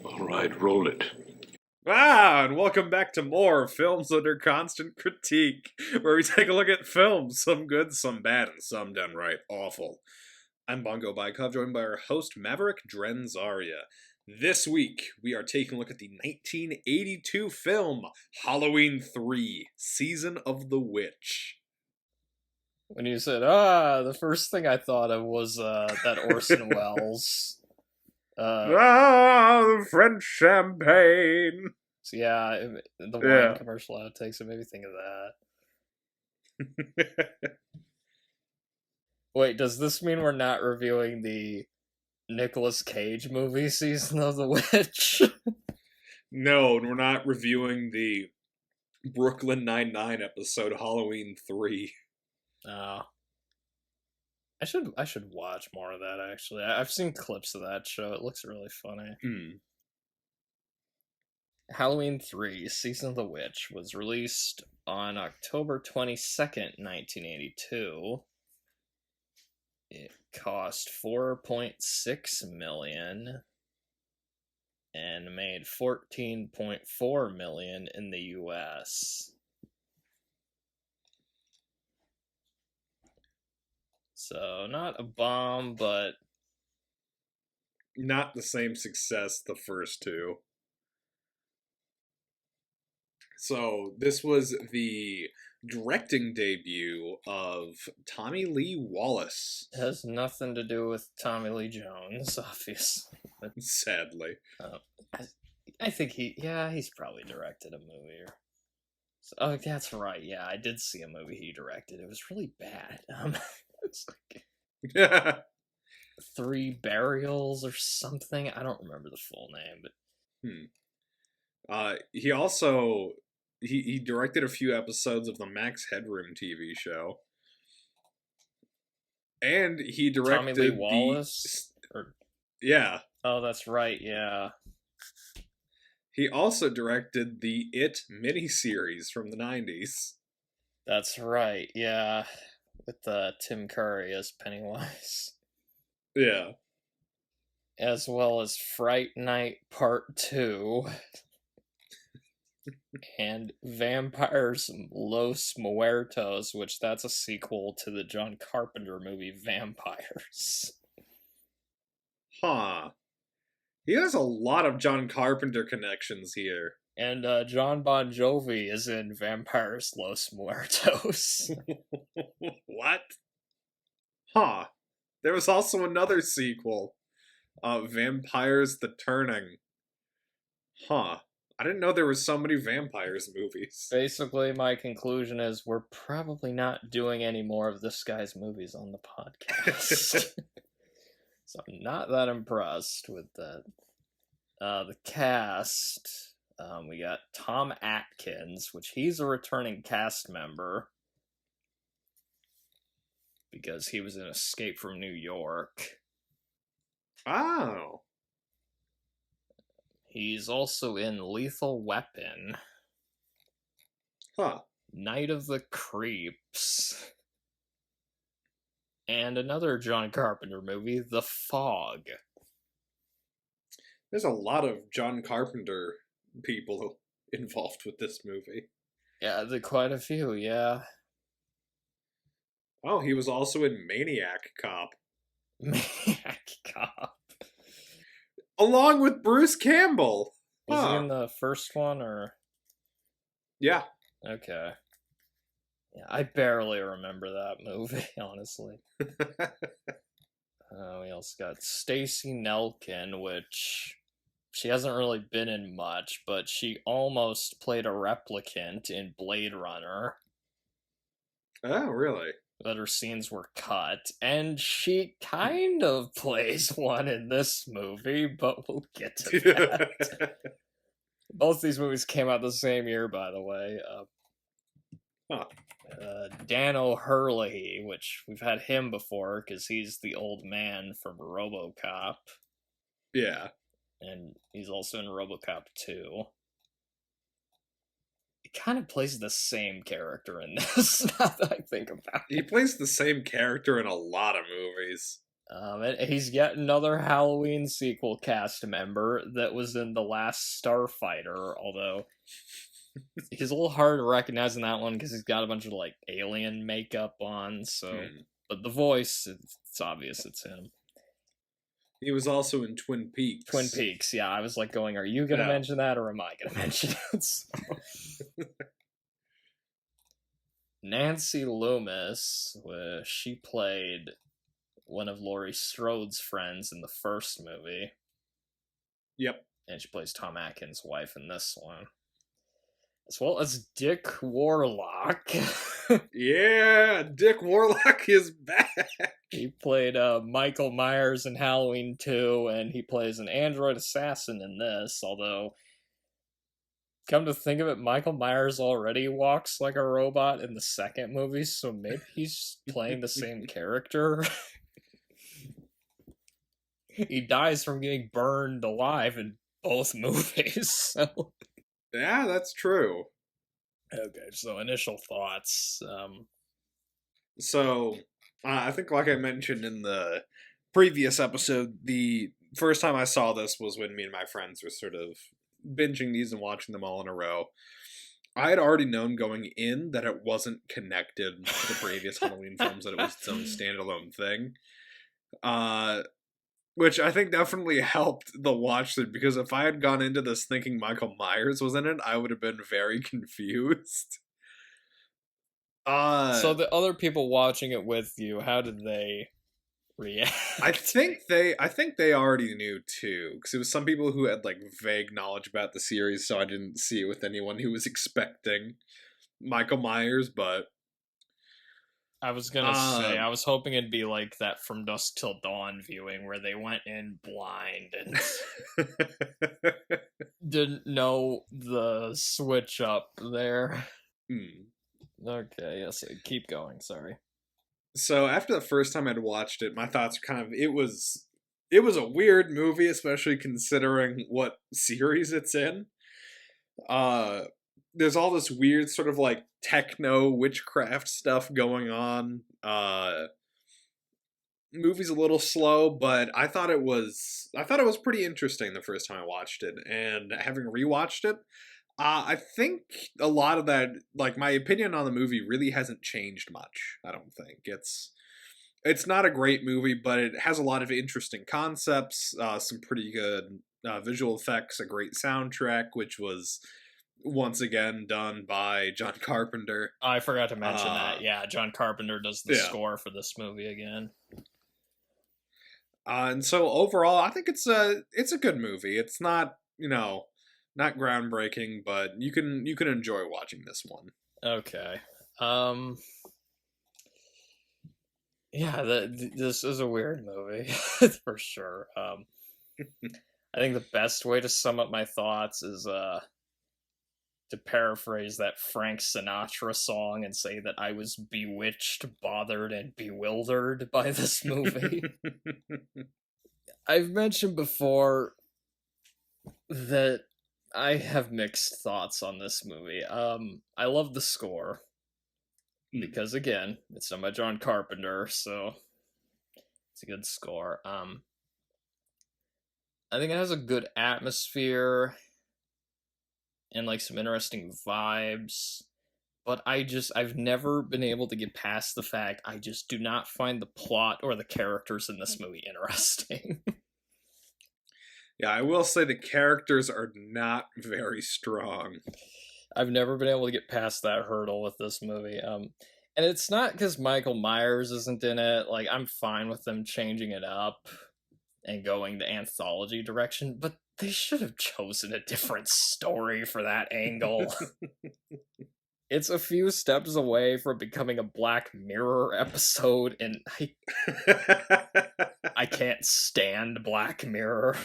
All right, roll it. And welcome back to more Films Under Constant Critique, where we take a look at films, some good, some bad, and some downright awful. I'm Bongo Baikov, joined by our host Maverick, Dren, Zaria. This week, we are taking a look at the 1982 film Halloween 3, Season of the Witch. When you said, the first thing I thought of was that Orson Welles. The French champagne! So yeah, the wine commercial outtakes, it made me think of that. Wait, does this mean we're not reviewing the Nicolas Cage movie Season of the Witch? No, we're not reviewing the Brooklyn Nine-Nine episode Halloween 3. Oh. I should watch more of that, actually. I've seen clips of that show. It looks really funny. Halloween 3, Season of the Witch, was released on October 22nd, 1982. It cost $4.6 million and made $14.4 million in the US. So, not a bomb, but not the same success the first two. So, this was the directing debut of Tommy Lee Wallace. It has nothing to do with Tommy Lee Jones, obviously. Sadly. I think he's probably directed a movie. Oh, that's right. Yeah, I did see a movie he directed. It was really bad. It's like 3 Burials or something. I don't remember the full name, but he also he directed a few episodes of the Max Headroom TV show, and he directed Tommy Lee Wallace. Yeah. Oh, that's right. Yeah. He also directed the It miniseries from the 90s. That's right. Yeah. With Tim Curry as Pennywise. Yeah. As well as Fright Night Part 2. And Vampires Los Muertos, which that's a sequel to the John Carpenter movie Vampires. Huh. He has a lot of John Carpenter connections here. And John Bon Jovi is in Vampires Los Muertos. What? Huh. There was also another sequel. Vampires the Turning. Huh. I didn't know there were so many vampires movies. Basically, my conclusion is we're probably not doing any more of this guy's movies on the podcast. So I'm not that impressed with that. The cast, we got Tom Atkins, which he's a returning cast member because he was in Escape from New York. Oh. He's also in Lethal Weapon. Huh. Night of the Creeps. And another John Carpenter movie, The Fog. There's a lot of John Carpenter people involved with this movie. Yeah, quite a few, yeah. Oh, he was also in Maniac Cop. Maniac Cop. Along with Bruce Campbell. Was he in the first one, or? Yeah. Okay. Yeah, I barely remember that movie, honestly. We also got Stacey Nelkin, which she hasn't really been in much, but she almost played a replicant in Blade Runner. Oh, really? But her scenes were cut, and she kind of plays one in this movie, but we'll get to that. Both these movies came out the same year, by the way. Dan O'Hurley, which we've had him before, because he's the old man from RoboCop. Yeah. And he's also in RoboCop 2. He kind of plays the same character in this, now that I think about it. He plays the same character in a lot of movies. And he's yet another Halloween sequel cast member that was in The Last Starfighter, although he's a little hard to recognize in that one because he's got a bunch of, like, alien makeup on, so... But the voice, it's obvious it's him. He was also in Twin Peaks. Twin Peaks, yeah. I was, like, going, are you gonna mention that, or am I gonna mention it? So... Nancy Loomis, she played one of Laurie Strode's friends in the first movie. Yep. And she plays Tom Atkins' wife in this one. As well as Dick Warlock. Yeah, Dick Warlock is back! He played Michael Myers in Halloween 2, and he plays an android assassin in this, although... Come to think of it, Michael Myers already walks like a robot in the second movie, so maybe he's playing the same character. He dies from getting burned alive in both movies, so... Yeah, that's true. Okay, so initial thoughts. I think like I mentioned in the previous episode, the first time I saw this was when me and my friends were sort of binging these and watching them all in a row. I had already known going in that it wasn't connected to the previous Halloween films, that it was its own standalone thing. Which I think definitely helped the watch through, because if I had gone into this thinking Michael Myers was in it, I would have been very confused. So the other people watching it with you, how did they react? I think they already knew too, because it was some people who had like vague knowledge about the series, so I didn't see it with anyone who was expecting Michael Myers, but I was gonna say, I was hoping it'd be like that From Dusk Till Dawn viewing, where they went in blind and didn't know the switch up there. Okay, yes, keep going, sorry. So after the first time I'd watched it, my thoughts were kind of, it was a weird movie, especially considering what series it's in. There's all this weird sort of like techno witchcraft stuff going on. Movie's a little slow, but I thought it was pretty interesting the first time I watched it, and having rewatched it, I think a lot of that, like, my opinion on the movie really hasn't changed much. I don't think it's not a great movie, but it has a lot of interesting concepts, some pretty good visual effects, a great soundtrack, which was once again done by John Carpenter. I forgot to mention that. Yeah, John Carpenter does the score for this movie again. And so overall, I think it's a good movie. It's not, not groundbreaking, but you can enjoy watching this one. Okay. Yeah, this is a weird movie for sure. I think the best way to sum up my thoughts is to paraphrase that Frank Sinatra song and say that I was bewitched, bothered, and bewildered by this movie. I've mentioned before that I have mixed thoughts on this movie. I love the score, because again, it's done by John Carpenter, so it's a good score. I think it has a good atmosphere and like some interesting vibes, but I've never been able to get past the fact I just do not find the plot or the characters in this movie interesting. Yeah, I will say the characters are not very strong. I've never been able to get past that hurdle with this movie. And it's not because Michael Myers isn't in it. Like, I'm fine with them changing it up and going the anthology direction, but they should have chosen a different story for that angle. It's a few steps away from becoming a Black Mirror episode, and I can't stand Black Mirror.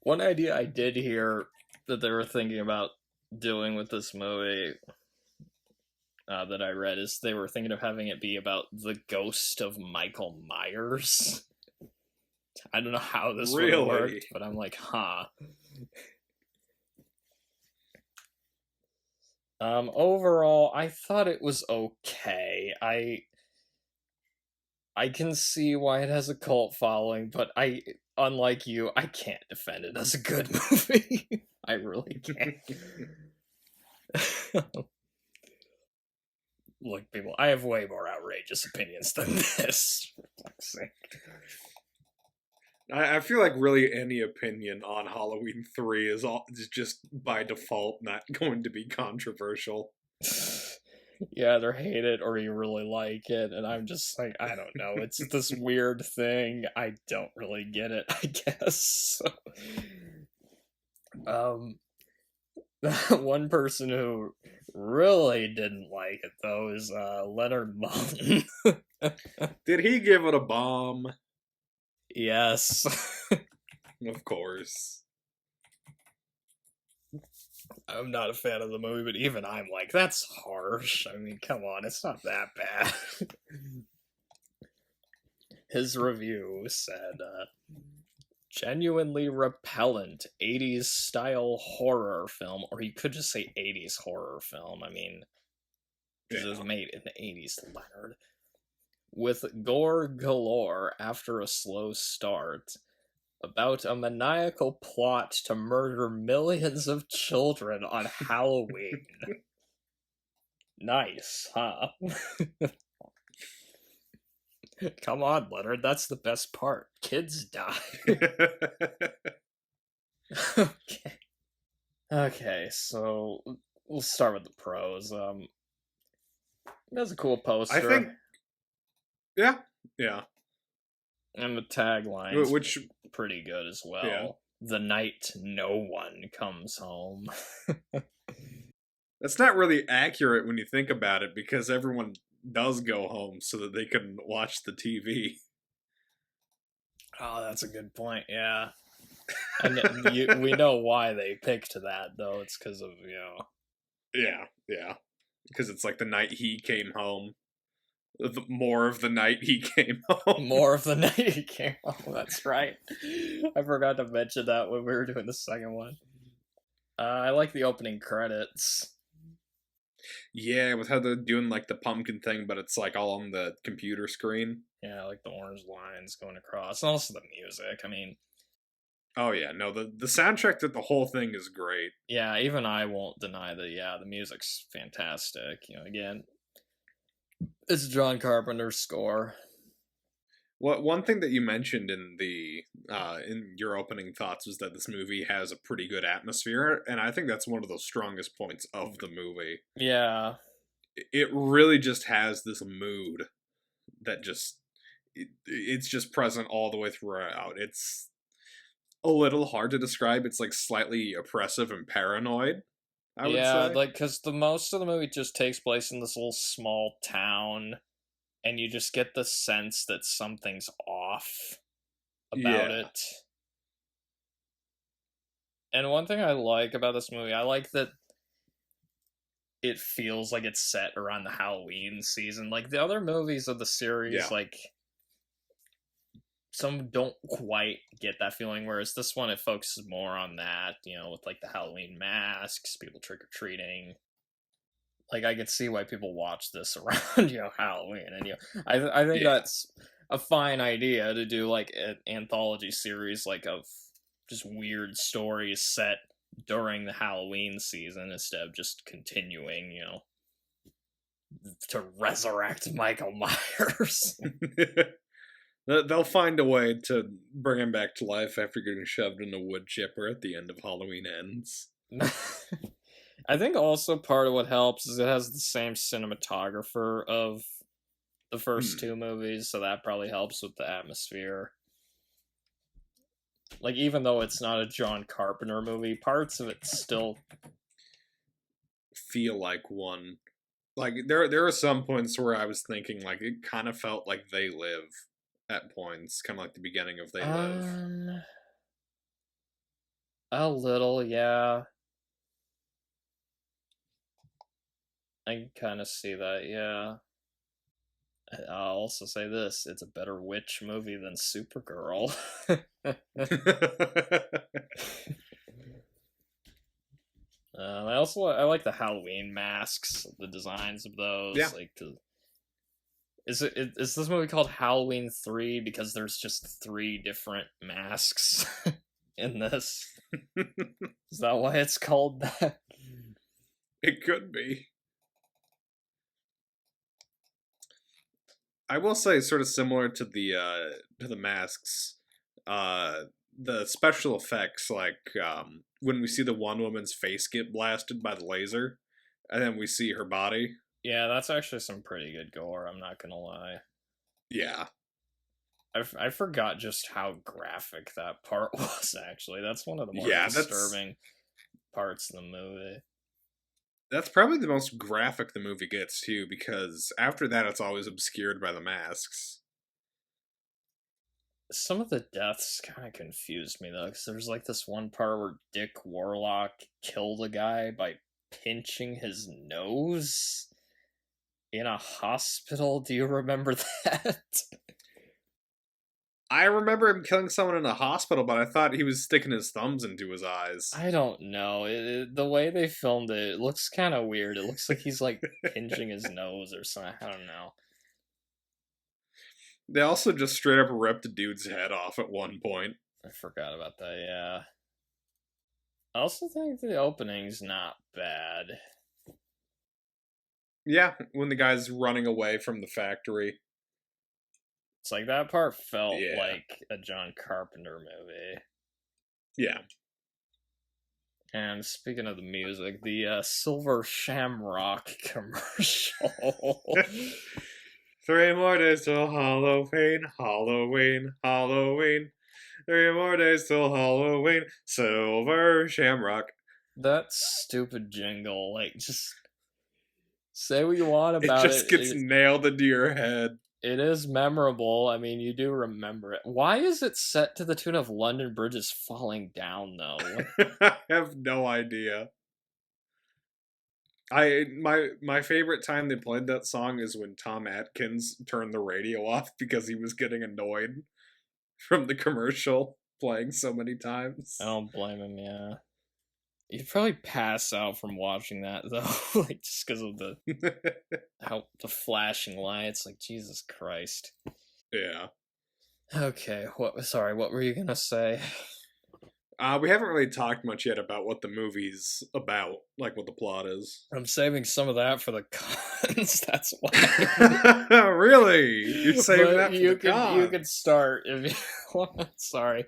One idea I did hear that they were thinking about doing with this movie that I read is they were thinking of having it be about the ghost of Michael Myers. I don't know how this would have worked, but I'm like, huh. Overall, I thought it was okay. I can see why it has a cult following, but unlike you, I can't defend it as a good movie. I really can't. Look, people, I have way more outrageous opinions than this. For fuck's sake. I feel like really any opinion on Halloween 3 is just by default not going to be controversial. You either hate it or you really like it, and I'm just like, I don't know. It's this weird thing. I don't really get it, I guess. One person who really didn't like it, though, is Leonard Maltin. Did he give it a bomb? Yes. Of course. I'm not a fan of the movie, but even I'm like, that's harsh. I mean, come on, it's not that bad. His review said, genuinely repellent 80s style horror film, or you could just say 80s horror film. I mean, because it was made in the 80s, Leonard. With gore galore after a slow start, about a maniacal plot to murder millions of children on Halloween. Nice, huh? Come on, Leonard, that's the best part. Kids die. Okay, so we'll start with the pros. That's a cool poster. I think... Yeah. And the tagline, which pretty good as well. Yeah. The night no one comes home. That's not really accurate when you think about it, because everyone does go home so that they can watch the TV. Oh, that's a good point, yeah. And we know why they picked that, though. It's because of, Yeah. Because it's like the night he came home. More of the night he came home. More of the night he came home, that's right. I forgot to mention that when we were doing the second one. I like the opening credits. Yeah, with how they're doing like the pumpkin thing, but it's like all on the computer screen. Yeah, like the orange lines going across. And also the music, I mean... Oh yeah, no, the soundtrack to the whole thing is great. Yeah, even I won't deny that, the music's fantastic. Again, it's John Carpenter's score. One thing that you mentioned in your opening thoughts was that this movie has a pretty good atmosphere, and I think that's one of the strongest points of the movie. Yeah. It really just has this mood that it's just present all the way throughout. It's a little hard to describe. It's like slightly oppressive and paranoid, I would say. Like, because the most of the movie just takes place in this little small town, and you just get the sense that something's off about it. And one thing I like about this movie, I like that it feels like it's set around the Halloween season. Like, the other movies of the series, like, some don't quite get that feeling, whereas this one, it focuses more on that, with, like, the Halloween masks, people trick-or-treating. Like, I can see why people watch this around, Halloween, and, I think that's a fine idea to do, like, an anthology series, like, of just weird stories set during the Halloween season instead of just continuing, to resurrect Michael Myers. They'll find a way to bring him back to life after getting shoved in a wood chipper at the end of Halloween Ends. I think also part of what helps is it has the same cinematographer of the first two movies, so that probably helps with the atmosphere. Like, even though it's not a John Carpenter movie, parts of it still feel like one. Like, there are some points where I was thinking, like, it kind of felt like They Live at points, kind of like the beginning of They Live. A little, yeah. I can kind of see that, yeah. I'll also say this, it's a better witch movie than Supergirl. I like the Halloween masks, the designs of those. Yeah. Like, Is this movie called Halloween 3 because there's just 3 different masks in this? Is that why it's called that? It could be. I will say, sort of similar to the masks, the special effects, like when we see the one woman's face get blasted by the laser, and then we see her body. Yeah, that's actually some pretty good gore, I'm not gonna lie. Yeah. I forgot just how graphic that part was, actually. That's one of the more Yeah, disturbing parts of the movie. That's probably the most graphic the movie gets, too, because after that it's always obscured by the masks. Some of the deaths kind of confused me, though, because there's like this one part where Dick Warlock killed a guy by pinching his nose in a hospital. Do you remember that? I remember him killing someone in a hospital, but I thought he was sticking his thumbs into his eyes. I don't know. The way they filmed it looks kind of weird. It looks like he's like pinching his nose or something. I don't know. They also just straight up ripped a dude's head off at one point. I forgot about that, yeah. I also think the opening's not bad. Yeah, when the guy's running away from the factory. It's like that part felt Yeah. like a John Carpenter movie. Yeah. And speaking of the music, the Silver Shamrock commercial. 3 more days till Halloween, Halloween, Halloween. 3 more days till Halloween, Silver Shamrock. That stupid jingle, like, just say what you want about it. It just gets nailed into your head. It is memorable. I mean, you do remember it. Why is it set to the tune of London Bridges falling down, though? I have no idea. My favorite time they played that song is when Tom Atkins turned the radio off because he was getting annoyed from the commercial playing so many times. I don't blame him, yeah. You'd probably pass out from watching that, though, like, just because of the flashing lights. Like, Jesus Christ. Yeah. Okay, what were you gonna say? We haven't really talked much yet about what the movie's about, like what the plot is. I'm saving some of that for the cons, that's why. Really? You're saving that for the cons? You can start if you want. Sorry.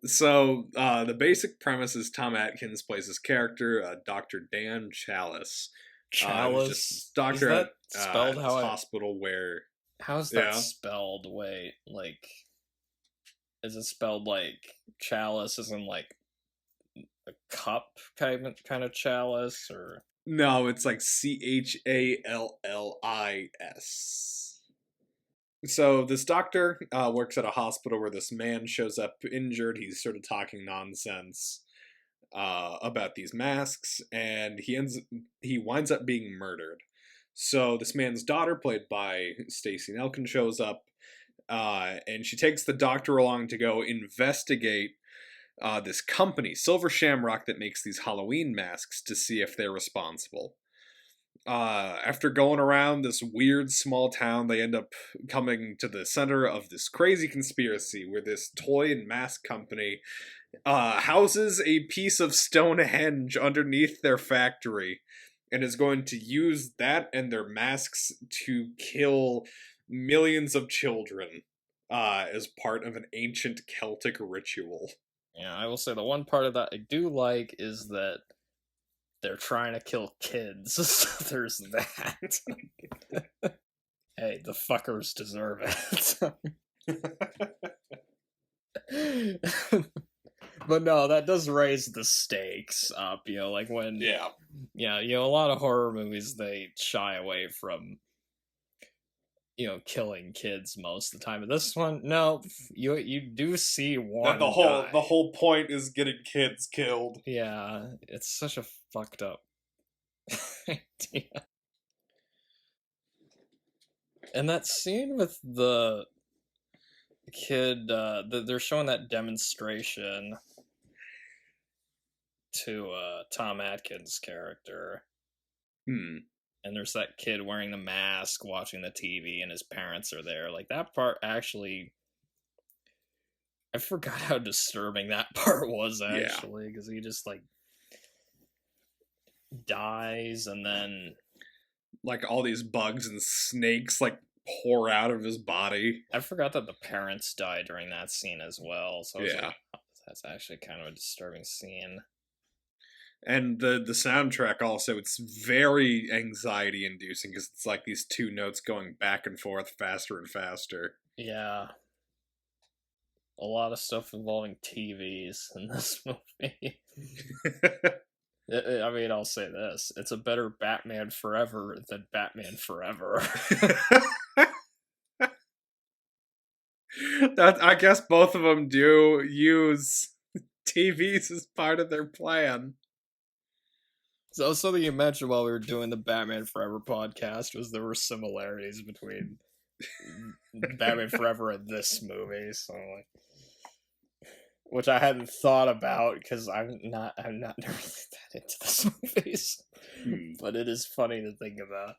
So, the basic premise is Tom Atkins plays his character, Dr. Dan Chalice. Chalice? Doctor is that at spelled this how hospital where... How's that spelled? Wait, like... Is it spelled like chalice as in like a cup kind of chalice, or... No, it's like Challis. So this doctor works at a hospital where this man shows up injured. He's sort of talking nonsense about these masks, and he winds up being murdered. So this man's daughter, played by Stacey Nelkin, shows up, and she takes the doctor along to go investigate this company, Silver Shamrock, that makes these Halloween masks, to see if they're responsible. After going around this weird small town, they end up coming to the center of this crazy conspiracy where this toy and mask company houses a piece of Stonehenge underneath their factory and is going to use that and their masks to kill millions of children as part of an ancient Celtic ritual. Yeah, I will say the one part of that I do like is that they're trying to kill kids, so there's that. Hey, the fuckers deserve it. But no, that does raise the stakes up, you know, like when... Yeah, you know, a lot of horror movies, they shy away from, you know, killing kids most of the time. But this one, no, you do see one the whole point is getting kids killed. Yeah, it's such a fucked up idea. And that scene with the kid, they're showing that demonstration to Tom Atkins' character. and there's that kid wearing the mask watching the TV and his parents are there. Like, that part actually, I forgot how disturbing that part was, actually, because he just, like, dies, and then like all these bugs and snakes like pour out of his body. I forgot that the parents die during that scene as well, so I was Yeah. like, oh, that's actually kind of a disturbing scene. And the soundtrack also, it's very anxiety inducing because it's like these two notes going back and forth faster and faster. Yeah. A lot of stuff involving TVs in this movie. I mean, I'll say this. It's a better Batman Forever than Batman Forever. I guess both of them do use TVs as part of their plan. So something you mentioned while we were doing the Batman Forever podcast was there were similarities between Batman Forever and this movie, so like, which I hadn't thought about because I'm not nearly that into this movies, but it is funny to think about.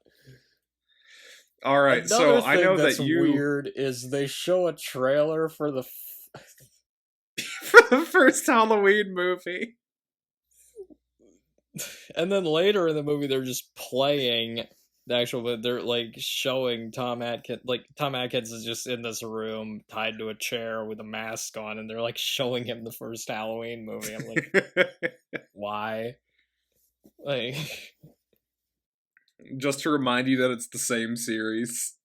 All right, Another so I know that's that you weird is they show a trailer for the for the first Halloween movie. And then later in the movie, they're just playing the actual, but they're like showing Tom Atkins. Like, Tom Atkins is just in this room tied to a chair with a mask on, and they're like showing him the first Halloween movie. I'm like, why? Like, just to remind you that it's the same series.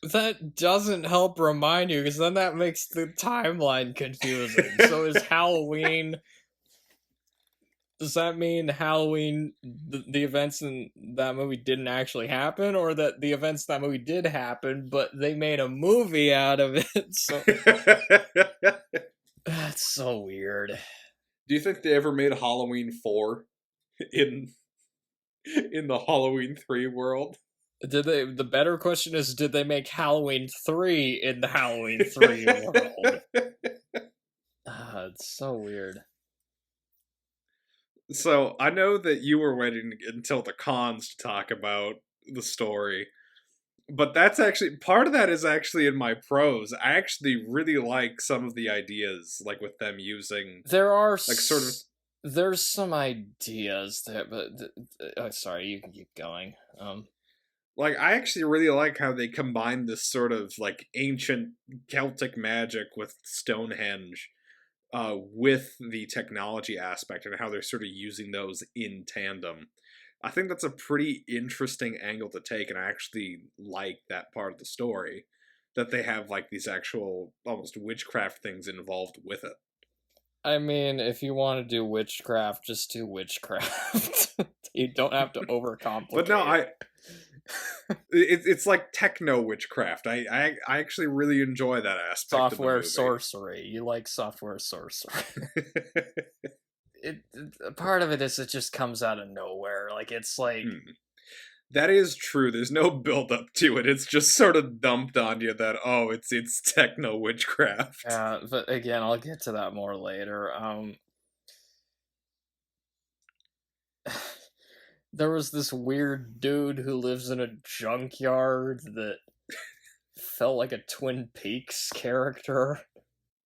that doesn't help remind you, because then that makes the timeline confusing. So is Halloween. Does that mean Halloween, the events in that movie didn't actually happen, or that the events in that movie did happen, but they made a movie out of it? So that's so weird. Do you think they ever made Halloween 4 in the Halloween 3 world? Did they? The better question is, did they make Halloween 3 in the Halloween 3 world? It's so weird. So, I know that you were waiting until the cons to talk about the story, but that's actually, part of that is actually in my pros. I actually really like some of the ideas, like with them using, There are like, sort of, there's some ideas there, but oh, sorry, you can keep going. like, I actually really like how they combine this sort of, like, ancient Celtic magic with Stonehenge. With the technology aspect and how they're sort of using those in tandem. I think that's a pretty interesting angle to take, and I actually like that part of the story, that they have like these actual almost witchcraft things involved with it. I mean, if you want to do witchcraft, just do witchcraft. You don't have to overcomplicate. But no, it's like techno witchcraft. I actually really enjoy that aspect. Software of the movie. sorcery. You like software sorcery. Part of it is it just comes out of nowhere. Like, it's like that is true. There's no build up to it. It's just sort of dumped on you that, oh, it's techno witchcraft. But again, I'll get to that more later. There was this weird dude who lives in a junkyard that felt like a Twin Peaks character.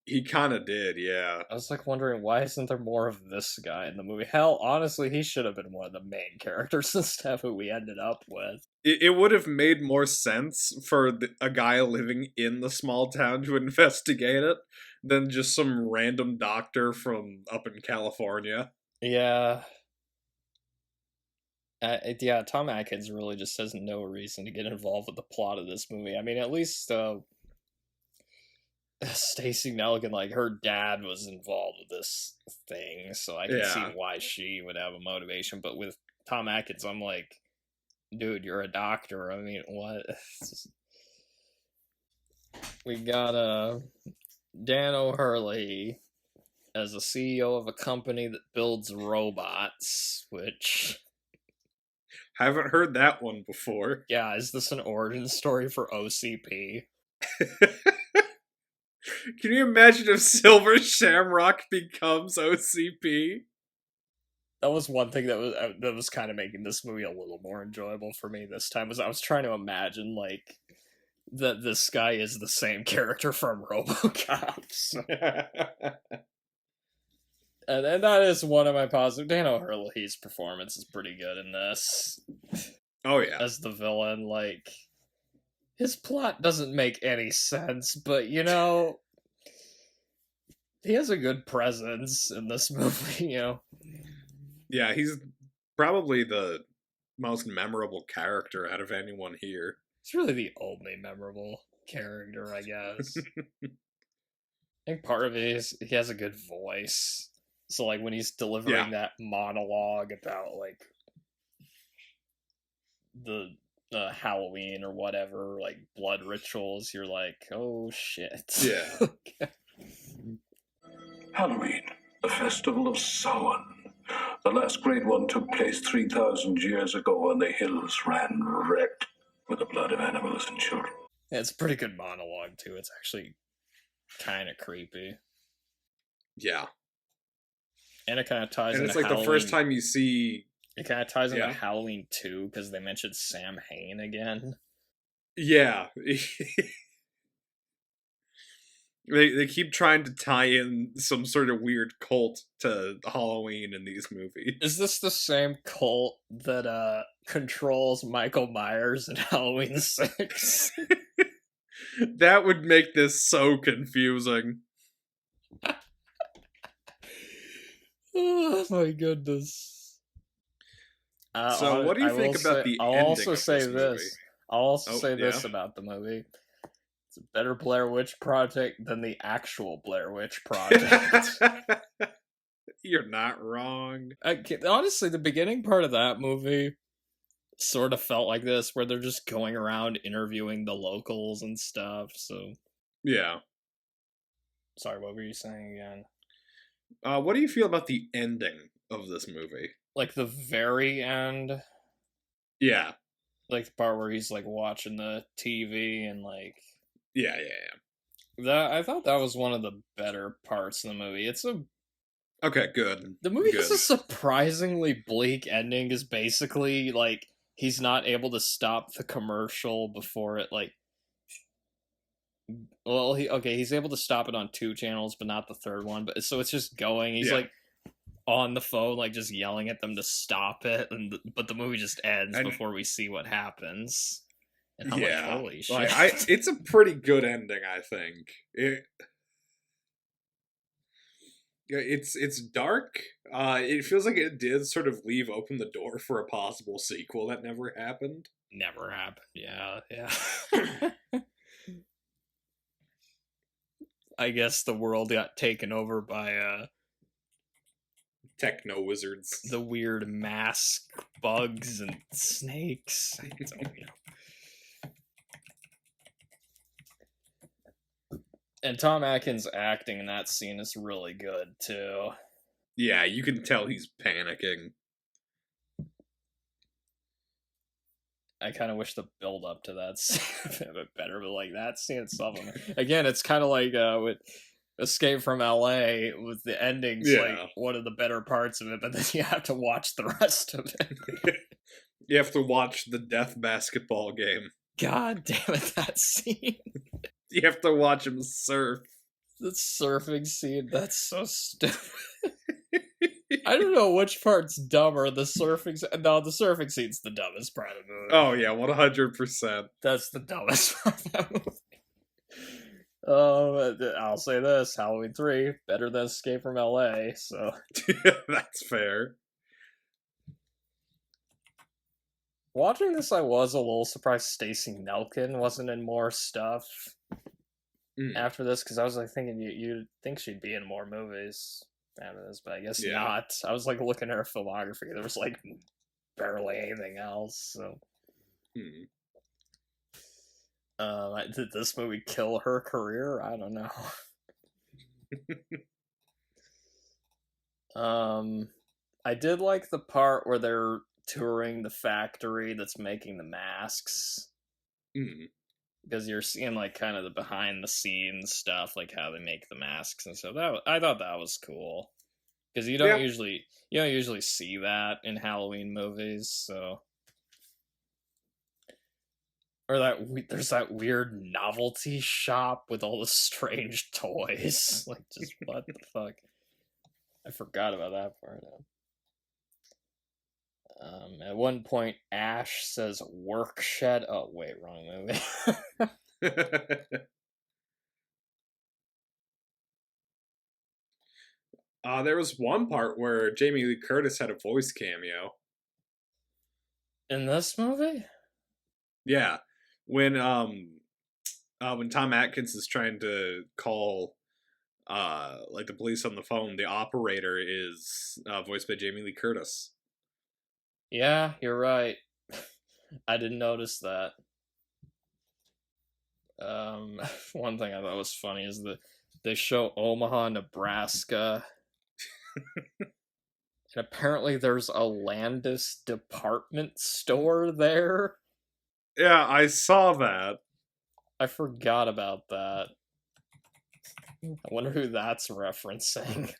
He kind of did, yeah. I was like wondering, why isn't there more of this guy in the movie? Hell, honestly, he should have been one of the main characters instead of who we ended up with. It would have made more sense for a guy living in the small town to investigate it than just some random doctor from up in California. Yeah. Yeah, Tom Atkins really just has no reason to get involved with the plot of this movie. I mean, at least Stacey Nelkin, like, her dad was involved with this thing, so I can see why she would have a motivation. But with Tom Atkins, I'm like, dude, you're a doctor. I mean, what? We got Dan O'Hurley as a CEO of a company that builds robots, which... Haven't heard that one before. Yeah, is this an origin story for OCP? Can you imagine if Silver Shamrock becomes OCP? That was one thing that was kind of making this movie a little more enjoyable for me this time. Was I was trying to imagine like that this guy is the same character from RoboCop. So. And that is one of my positives. Dan O'Herlihy's performance is pretty good in this. Oh yeah, As the villain, like his plot doesn't make any sense, but you know, he has a good presence in this movie. You know, yeah, he's probably the most memorable character out of anyone here. he's really the only memorable character, I guess. I think part of it is he has a good voice. So like when he's delivering that monologue about like the Halloween or whatever, like blood rituals, you're like, oh shit. Yeah. Halloween, the festival of Samhain. The last great one took place 3,000 years ago, and the hills ran red with the blood of animals and children. Yeah, it's a pretty good monologue too. It's actually kind of creepy. Yeah. And it kind of ties into And it's like Halloween. the first time you see... It kind of ties into Halloween 2 because they mentioned Sam Hain again. Yeah. They keep trying to tie in some sort of weird cult to Halloween in these movies. Is this the same cult that controls Michael Myers in Halloween 6? That would make this so confusing. Oh my goodness. So what do you think about the ending of this movie? I'll also say this about the movie. It's a better Blair Witch Project than the actual Blair Witch Project. You're not wrong. Honestly, the beginning part of that movie sort of felt like this, where they're just going around interviewing the locals and stuff, so... Yeah. Sorry, what were you saying again? What do you feel about the ending of this movie? Like the very end? Yeah. Like the part where he's like watching the TV and like... Yeah. I thought that was one of the better parts of the movie. Okay, good. The movie has a surprisingly bleak ending, is basically like he's not able to stop the commercial before it like... Well, he's able to stop it on 2 channels, but not the third one. But so it's just going. He's like on the phone, like just yelling at them to stop it, but the movie just ends before we see what happens. And I'm like, holy shit! Like, it's a pretty good ending, I think. It's dark. It feels like it did sort of leave open the door for a possible sequel that never happened. Never happened. Yeah. I guess the world got taken over by techno wizards, the weird mask bugs and snakes. So, you know. And Tom Atkins' acting in that scene is really good too. Yeah, you can tell he's panicking. I kind of wish the build up to that scene a bit better, but like that scene itself, again, it's kind of like with Escape from LA, with the endings like one of the better parts of it, but then you have to watch the rest of it. You have to watch the death basketball game. God damn it, that scene. You have to watch him surf. The surfing scene, that's so stupid. I don't know which part's dumber, the surfing... No, the surfing scene's the dumbest part of the movie. Oh, yeah, 100%. That's the dumbest part of that movie. I'll say this, Halloween 3, better than Escape from LA, so... That's fair. Watching this, I was a little surprised Stacey Nelkin wasn't in more stuff after this, because I was like thinking you'd think she'd be in more movies after this, but I guess not. I was like looking at her filmography, there was like barely anything else, so... Did this movie kill her career? I don't know. I did like the part where they're touring the factory that's making the masks. Because you're seeing like kind of the behind the scenes stuff, like how they make the masks and stuff. I thought that was cool. because you don't usually see that in Halloween movies. So, or there's that weird novelty shop with all the strange toys. Like, just what the fuck? I forgot about that part. At one point, Ash says "work shed." Oh wait, wrong movie. There was one part where Jamie Lee Curtis had a voice cameo. In this movie? Yeah, when Tom Atkins is trying to call like the police on the phone, the operator is voiced by Jamie Lee Curtis. Yeah, you're right. I didn't notice that. One thing I thought was funny is that they show Omaha, Nebraska. And apparently there's a Landis department store there. Yeah, I saw that. I forgot about that. I wonder who that's referencing.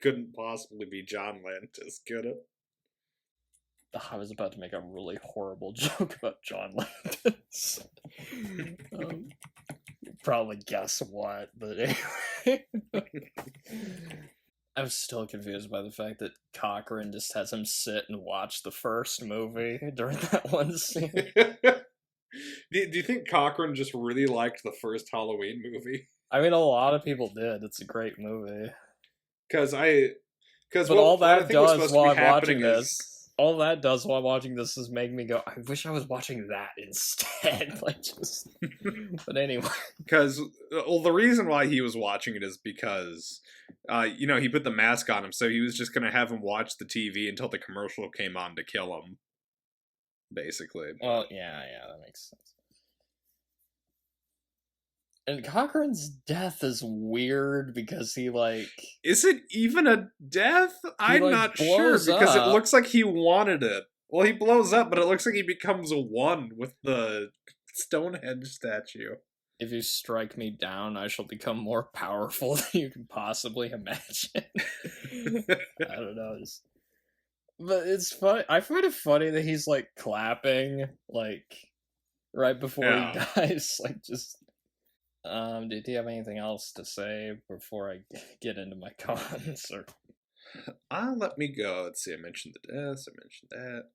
Couldn't possibly be John Landis, could it? I was about to make a really horrible joke about John Landis. Probably guess what, but anyway. I'm still confused by the fact that Cochran just has him sit and watch the first movie during that one scene. do you think Cochran just really liked the first Halloween movie? I mean, a lot of people did. It's a great movie. All that does while I'm watching this, is make me go, I wish I was watching that instead. But anyway. Because, the reason why he was watching it is because, he put the mask on him, so he was just going to have him watch the TV until the commercial came on to kill him. Basically. Well, yeah, that makes sense. And Cochran's death is weird because he, Is it even a death? I'm not sure, because it looks like he wanted it. Well, he blows up, but it looks like he becomes one with the Stonehenge statue. If you strike me down, I shall become more powerful than you can possibly imagine. I don't know. But it's funny. I find it funny that he's, clapping, right before he dies. Did you have anything else to say before I get into my cons? Or let me go. Let's see. I mentioned the deaths. I mentioned that.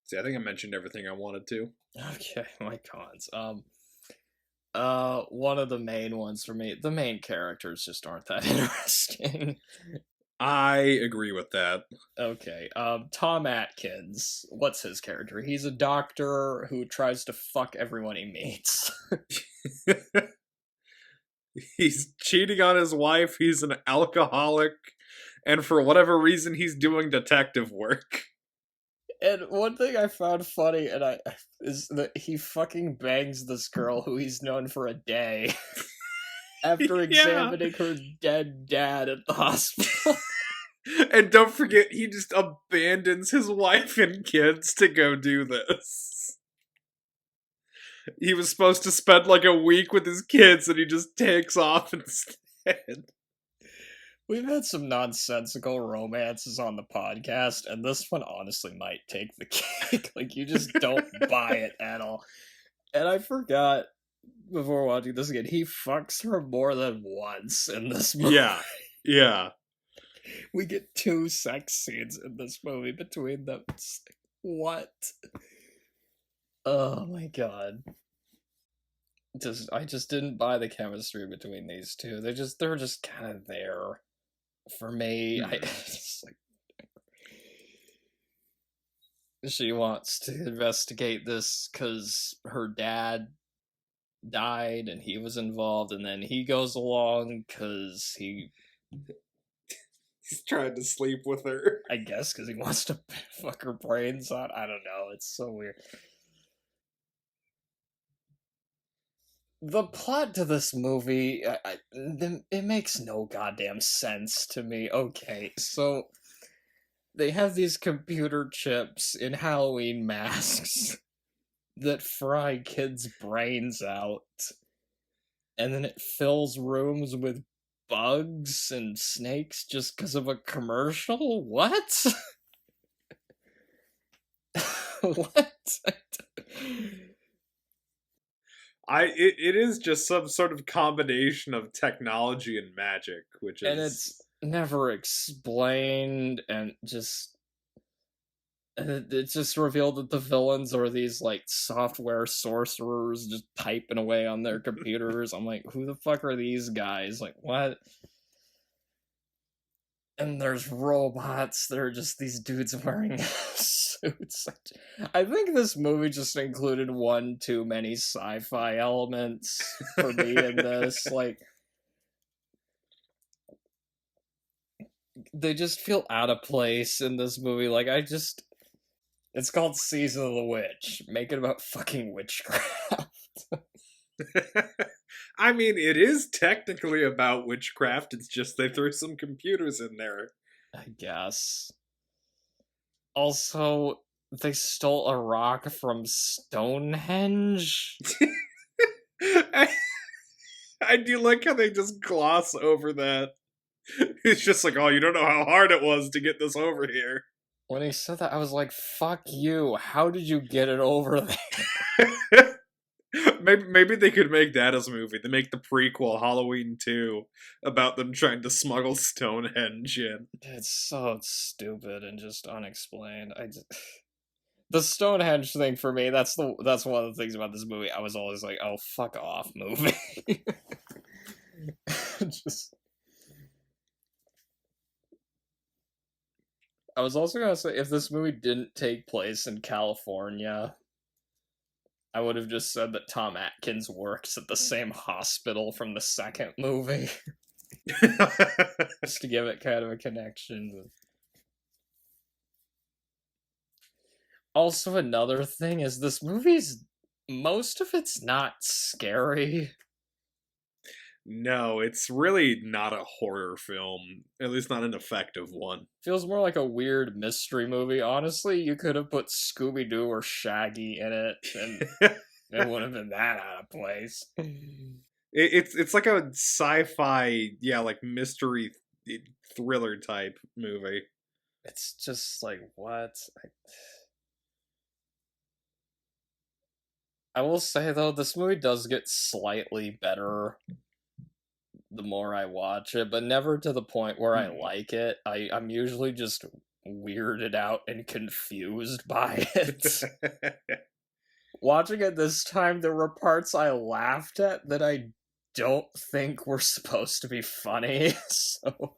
See, I think I mentioned everything I wanted to. Okay, my cons. One of the main ones for me. The main characters just aren't that interesting. I agree with that. Okay, Tom Atkins. What's his character? He's a doctor who tries to fuck everyone he meets. He's cheating on his wife, he's an alcoholic, and for whatever reason he's doing detective work. And one thing I found funny is that he fucking bangs this girl who he's known for a day after examining her dead dad at the hospital. And don't forget, he just abandons his wife and kids to go do this. He was supposed to spend a week with his kids, and he just takes off instead. We've had some nonsensical romances on the podcast, and this one honestly might take the cake. You just don't buy it at all. And I forgot, before watching this again, he fucks her more than once in this movie. Yeah. We get 2 sex scenes in this movie between them. What? Oh my god. I just didn't buy the chemistry between these two. They're just kind of there for me. She wants to investigate this because her dad died and he was involved, and then he goes along because he's trying to sleep with her. I guess because he wants to fuck her brains out. I don't know. It's so weird. The plot to this movie, it makes no goddamn sense to me. Okay, so they have these computer chips in Halloween masks that fry kids' brains out. and then it fills rooms with bugs and snakes just because of a commercial? What? What? It is just some sort of combination of technology and magic, which is... And it's never explained, and it's just revealed that the villains are these, like, software sorcerers just typing away on their computers. I'm like, who the fuck are these guys? Like, what? And there's robots. They're just these dudes wearing suits. I think this movie just included one too many sci-fi elements for me in this. Like, they just feel out of place in this movie. Like, it's called Season of the Witch. Make it about fucking witchcraft. I mean, it is technically about witchcraft, it's just they threw some computers in there. I guess. Also, they stole a rock from Stonehenge. I do like how they just gloss over that. It's just like, oh, you don't know how hard it was to get this over here. When he said that, I was like, fuck you. How did you get it over there? Maybe they could make that as a movie. They make the prequel, Halloween 2, about them trying to smuggle Stonehenge in. It's so stupid and just unexplained. The Stonehenge thing for me, that's one of the things about this movie. I was always like, oh, fuck off, movie. I was also gonna say, if this movie didn't take place in California, I would have just said that Tom Atkins works at the same hospital from the second movie. Just to give it kind of a connection. Also, another thing is this movie's... most of it's not scary. No, it's really not a horror film. At least not an effective one. Feels more like a weird mystery movie. Honestly, you could have put Scooby-Doo or Shaggy in it, and it wouldn't have been that out of place. It's like a sci-fi, like mystery thriller type movie. It's just like, what? I will say, though, this movie does get slightly better the more I watch it, but never to the point where I like it. I'm usually just weirded out and confused by it. Watching it this time, there were parts I laughed at that I don't think were supposed to be funny, so...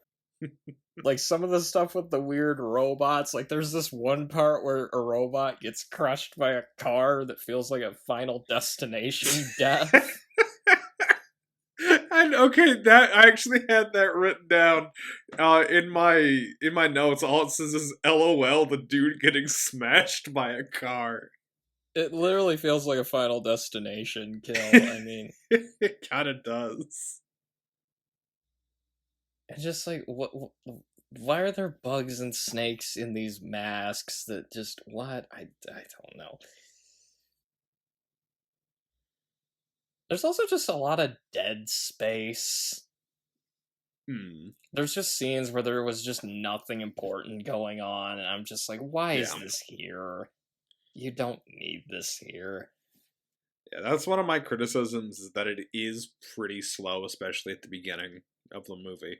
like, some of the stuff with the weird robots, like, there's this one part where a robot gets crushed by a car that feels like a Final Destination death. And okay, that I actually had that written down in my notes. All it says is LOL, the dude getting smashed by a car. It literally feels like a Final Destination kill. I mean, it kind of does. And just like, why are there bugs and snakes in these masks that just, what? I don't know. There's also just a lot of dead space. There's just scenes where there was just nothing important going on, and I'm just like, why is this here? You don't need this here. Yeah, that's one of my criticisms, is that it is pretty slow, especially at the beginning of the movie.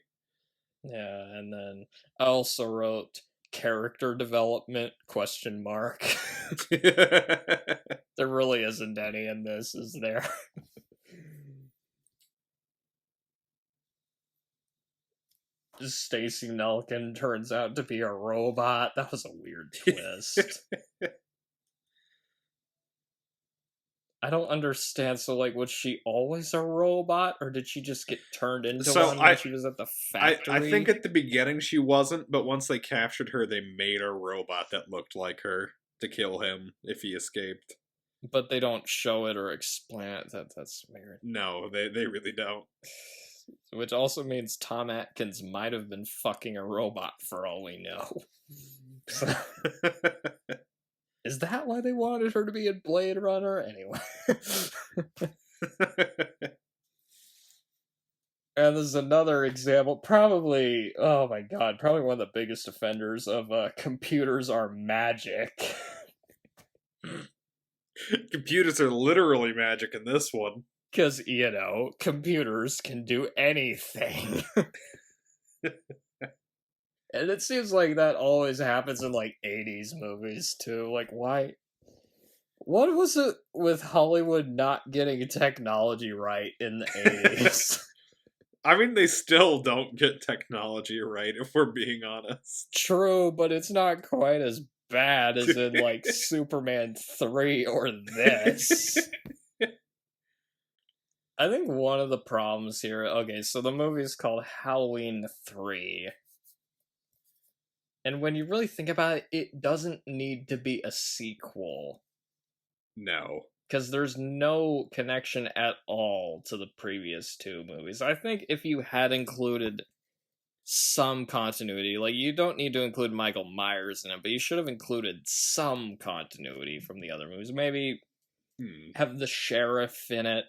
Yeah, and then I also wrote character development ? There really isn't any in this, is there? Stacey Nelkin turns out to be a robot. That was a weird twist. I don't understand. So, like, was she always a robot, or did she just get turned into one when she was at the factory? I think at the beginning she wasn't, but once they captured her, they made a robot that looked like her to kill him if he escaped. But they don't show it or explain it. That's weird. No, they really don't. Which also means Tom Atkins might have been fucking a robot for all we know. Is that why they wanted her to be in Blade Runner? Anyway. And this is another example, probably, oh my god, probably one of the biggest offenders of computers are magic. Computers are literally magic in this one. Because, computers can do anything. And it seems like that always happens in, 80s movies, too. Why? What was it with Hollywood not getting technology right in the 80s? I mean, they still don't get technology right, if we're being honest. True, but it's not quite as bad as in, Superman 3 or this. I think one of the problems here... Okay, so the movie is called Halloween 3. And when you really think about it, it doesn't need to be a sequel. No. Because there's no connection at all to the previous two movies. I think if you had included some continuity, you don't need to include Michael Myers in it, but you should have included some continuity from the other movies. Maybe have the sheriff in it,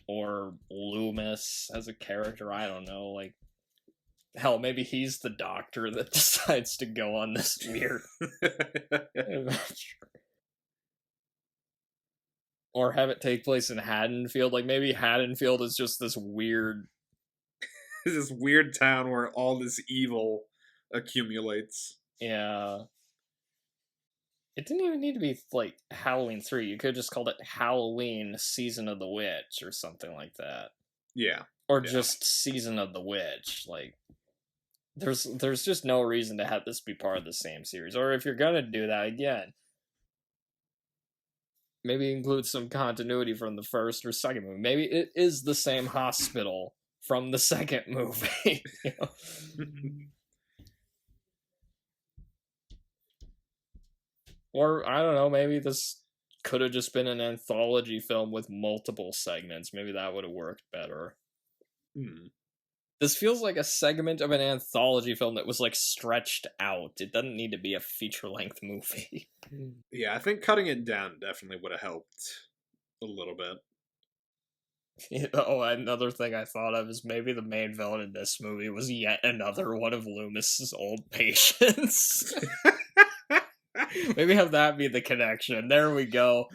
or Loomis as a character, I don't know, hell, maybe he's the doctor that decides to go on this weird adventure. Or have it take place in Haddonfield. Maybe Haddonfield is just this weird... this weird town where all this evil accumulates. Yeah. It didn't even need to be, Halloween 3. You could have just called it Halloween Season of the Witch, or something like that. Yeah. Or just Season of the Witch. There's just no reason to have this be part of the same series. Or if you're gonna do that again, maybe include some continuity from the first or second movie. Maybe it is the same hospital from the second movie. Or, I don't know, maybe this could have just been an anthology film with multiple segments. Maybe that would have worked better. This feels like a segment of an anthology film that was, stretched out. It doesn't need to be a feature-length movie. Yeah, I think cutting it down definitely would have helped a little bit. Another thing I thought of is maybe the main villain in this movie was yet another one of Loomis's old patients. Maybe have that be the connection. There we go.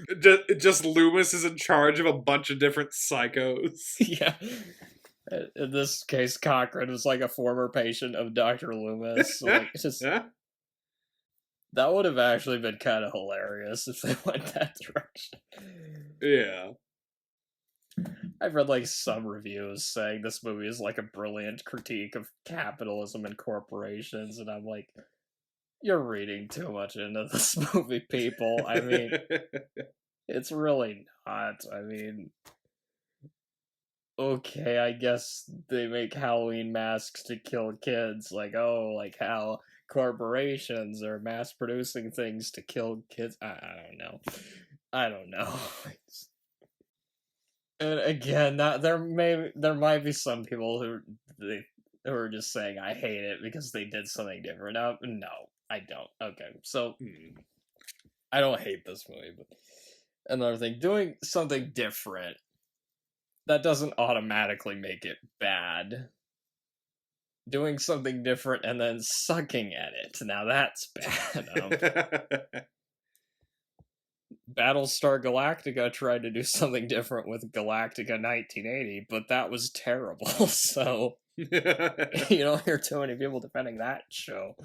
Just Loomis is in charge of a bunch of different psychos. Yeah. In this case, Cochran was a former patient of Dr. Loomis. That would have actually been kind of hilarious if they went that direction. Yeah. I've read some reviews saying this movie is a brilliant critique of capitalism and corporations, and I'm you're reading too much into this movie, people. I mean, it's really not. I mean, okay, I guess they make Halloween masks to kill kids. How corporations are mass producing things to kill kids. I don't know. And again, there might be some people who are just saying I hate it because they did something different. No, I don't. Okay, so I don't hate this movie, but another thing, doing something different, that doesn't automatically make it bad. Doing something different and then sucking at it, now that's bad. Battlestar Galactica tried to do something different with Galactica 1980, but that was terrible, so you don't hear too many people defending that show.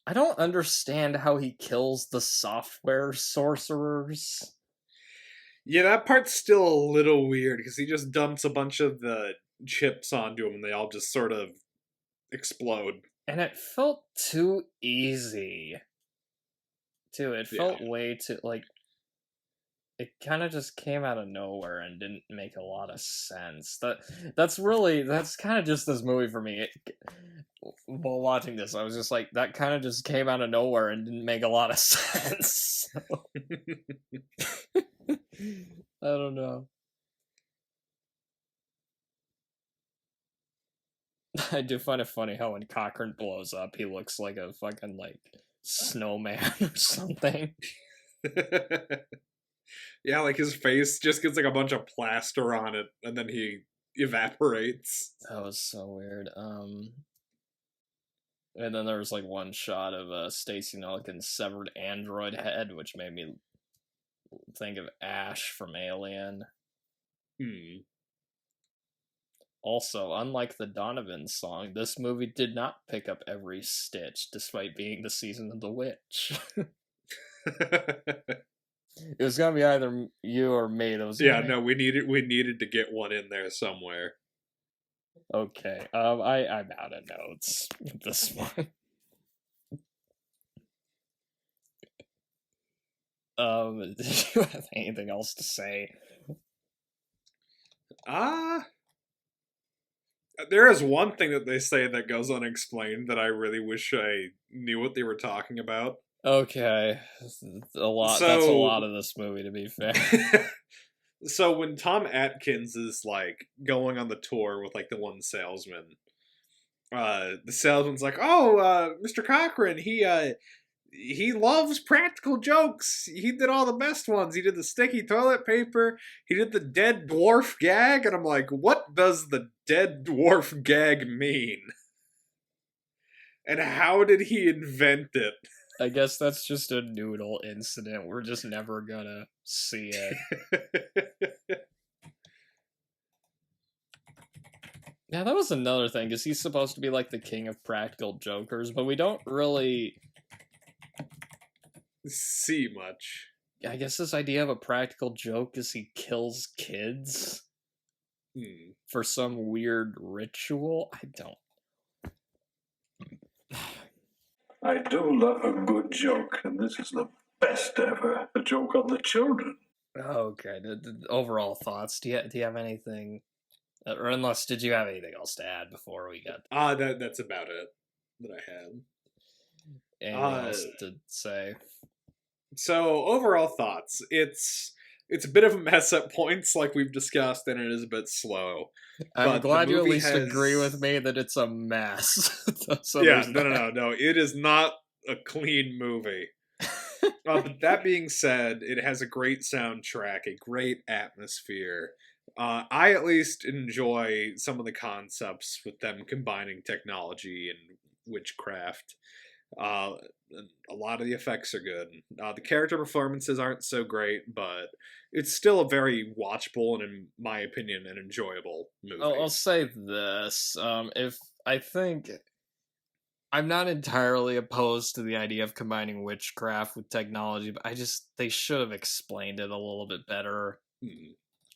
I don't understand how he kills the software sorcerers. Yeah, that part's still a little weird, because he just dumps a bunch of the chips onto them and they all just sort of explode. And it felt too easy. Too. It felt way too, it kind of just came out of nowhere and didn't make a lot of sense. That's kind of just this movie for me. While watching this, I was just that kind of just came out of nowhere and didn't make a lot of sense. I don't know. I do find it funny how when Cochran blows up, he looks like a fucking snowman or something. Yeah, like his face just gets like a bunch of plaster on it, and then he evaporates. That was so weird. And then there was like one shot of Stacy Nelkin's severed android head, which made me think of Ash from Alien. Also, unlike the Donovan song, this movie did not pick up every stitch, despite being the season of the witch. It was gonna be either you or me. That was Yeah, no, we needed to get one in there somewhere. Okay. I'm out of notes with this one. Did you have anything else to say? There is one thing that they say that goes unexplained that I really wish I knew what they were talking about. Okay. That's a lot of this movie, to be fair. So when Tom Atkins is like going on the tour with like the one salesman, the salesman's like, "Oh, Mr. Cochran, he loves practical jokes. He did all the best ones. He did the sticky toilet paper. He did the dead dwarf gag." And I'm like, what does the dead dwarf gag mean? And how did he invent it? I guess that's just a noodle incident. We're just never gonna see it. Yeah, that was another thing, because he's supposed to be like the king of practical jokers, but we don't really see much. I guess this idea of a practical joke is he kills kids for some weird ritual. I do love a good joke, and this is the best ever. A joke on the children. Okay. The overall thoughts. Do you have anything, or unless did you have anything else to add before we got? That's about it that I had. Anything else to say? So overall thoughts. It's a bit of a mess at points, like we've discussed, and it is a bit slow. I'm glad you at least agree with me that it's a mess. So yeah, no. It is not a clean movie. But that being said, it has a great soundtrack, a great atmosphere. I at least enjoy some of the concepts with them combining technology and witchcraft. A lot of the effects are good. The character performances aren't so great, but it's still a very watchable and, in my opinion, an enjoyable movie. I'll say this: if I think I'm not entirely opposed to the idea of combining witchcraft with technology, but they should have explained it a little bit better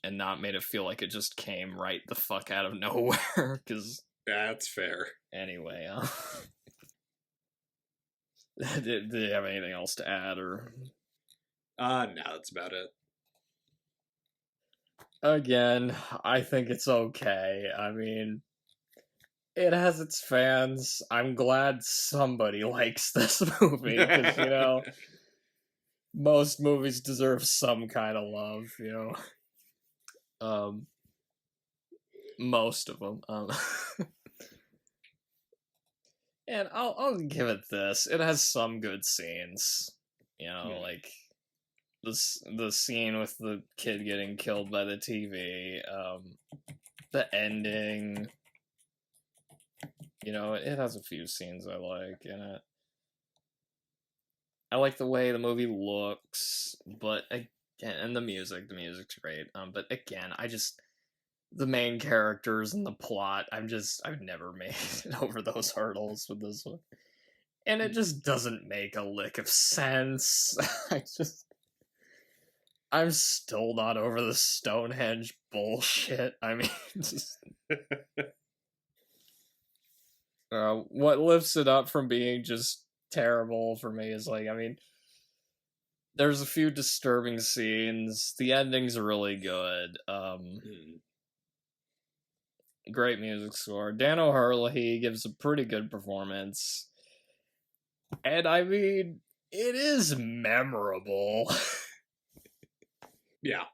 and not made it feel like it just came right the fuck out of nowhere. Because that's fair. Anyway, did you have anything else to add, or? No, that's about it. Again, I think it's okay. I mean, it has its fans. I'm glad somebody likes this movie, because, most movies deserve some kind of love, most of them. And I'll give it this. It has some good scenes, like the scene with the kid getting killed by the TV, the ending. It has a few scenes I like in it. I like the way the movie looks, but again, and the music's great. But again, the main characters and the plot, I've never made it over those hurdles with this one. And it just doesn't make a lick of sense. I'm still not over the Stonehenge bullshit. I mean, what lifts it up from being just terrible for me is there's a few disturbing scenes. The ending's really good. Great music score. Dan O'Herlihy gives a pretty good performance. And it is memorable. Yeah.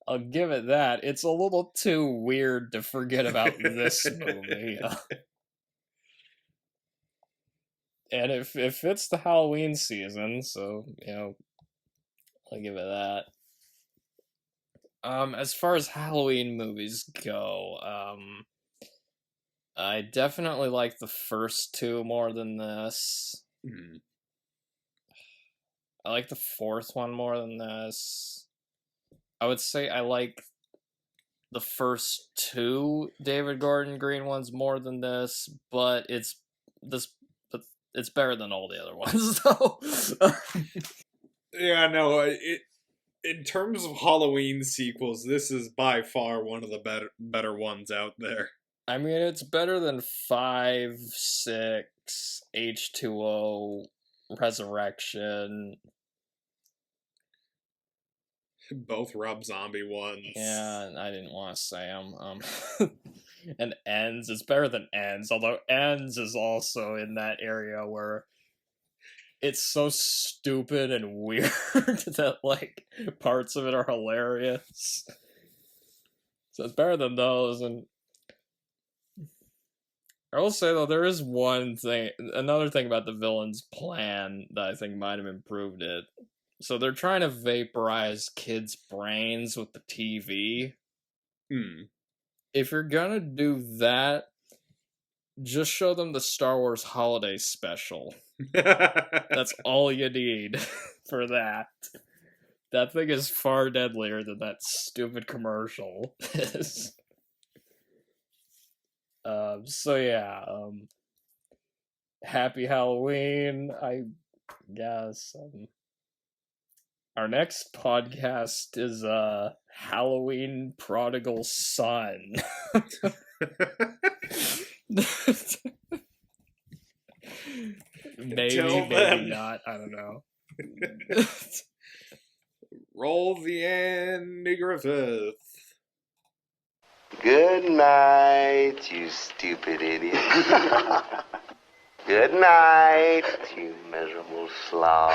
I'll give it that. It's a little too weird to forget about this movie. And it fits the Halloween season, so, I'll give it that. As far as Halloween movies go, I definitely like the first two more than this. Hmm. I like the fourth one more than this. I would say I like the first two David Gordon Green ones more than this, but it's better than all the other ones, though. Yeah, no, in terms of Halloween sequels, this is by far one of the better ones out there. I mean, it's better than 5, 6, H2O, Resurrection. Both Rob Zombie ones. Yeah, I didn't want to say them. And Ends. It's better than Ends, although Ends is also in that area where it's so stupid and weird that, like, parts of it are hilarious. So it's better than those, and I will say, though, there is another thing about the villain's plan that I think might have improved it. So they're trying to vaporize kids' brains with the TV. If you're gonna do that, just show them the Star Wars Holiday Special. That's all you need for that. That thing is far deadlier than that stupid commercial is. So yeah, happy Halloween, I guess. Our next podcast is Halloween Prodigal Son. Maybe not. I don't know. Roll the Andy Griffith. Good night, you stupid idiot. Good night, you miserable slob.